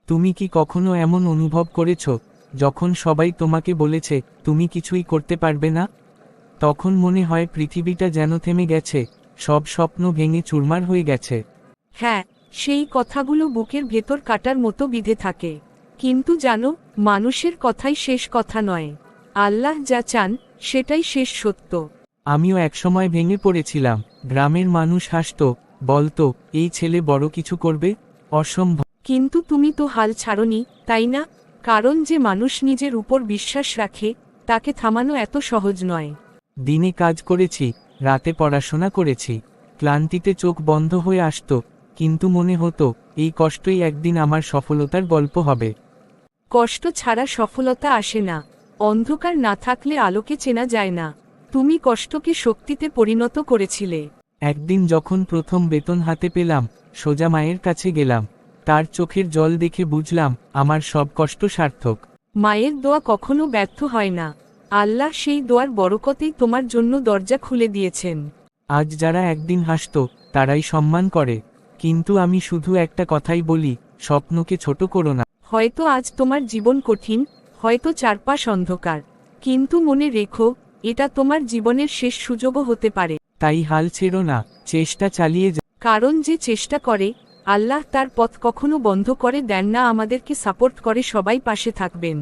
তুমি কি কখনো এমন অনুভব করেছ, যখন সবাই তোমাকে বলেছে তুমি কিছুই করতে পারবে না? তখন মনে হয় পৃথিবীটা যেন থেমে গেছে, সব স্বপ্ন ভেঙে চুরমার হয়ে গেছে। হ্যাঁ, সেই কথাগুলো বুকের ভেতর কাটার মতো বিঁধে থাকে। কিন্তু জানো, মানুষের কথাই শেষ কথা নয়। আল্লাহ যা চান সেটাই শেষ সত্য। আমিও একসময় ভেঙে পড়েছিলাম। গ্রামের মানুষ হাসতো, বলতো এই ছেলে বড় কিছু করবে, অসম্ভব। কিন্তু তুমি তো হাল ছাড়োনি, তাই না? কারণ যে মানুষ নিজের উপর বিশ্বাস রাখে, তাকে থামানো এত সহজ নয়। দিনে কাজ করেছি, রাতে পড়াশোনা করেছি, ক্লান্তিতে চোখ বন্ধ হয়ে আসতো, কিন্তু মনে হতো এই কষ্টই একদিন আমার সফলতার গল্প হবে। কষ্ট ছাড়া সফলতা আসে না। অন্ধকার না থাকলে আলোকে চেনা যায় না। তুমি কষ্টকে শক্তিতে পরিণত করেছিলে। একদিন যখন প্রথম বেতন হাতে পেলাম, সোজা মায়ের কাছে গেলাম। তার চোখের জল দেখে বুঝলাম আমার সব কষ্ট সার্থক। মায়ের দোয়া কখনো ব্যর্থ হয় না। আল্লাহ সেই দোয়ার বরকতেই তোমার জন্য দরজা খুলে দিয়েছেন। আজ যারা একদিন হাসতো, তারাই সম্মান করে। কিন্তু আমি শুধু একটা কথাই বলি, স্বপ্নকে ছোট করো না। হয়তো আজ তোমার জীবন কঠিন, হয়তো চারপাশ অন্ধকার, কিন্তু মনে রেখো, এটা তোমার জীবনের শেষ সুযোগও হতে পারে। তাই হাল ছেড়ো না, চেষ্টা চালিয়ে যাও। কারণ যে চেষ্টা করে, আল্লাহ তার পথ কখনো বন্ধ করে দেন না। আমাদেরকে সাপোর্ট করে, সবাই পাশে থাকবেন।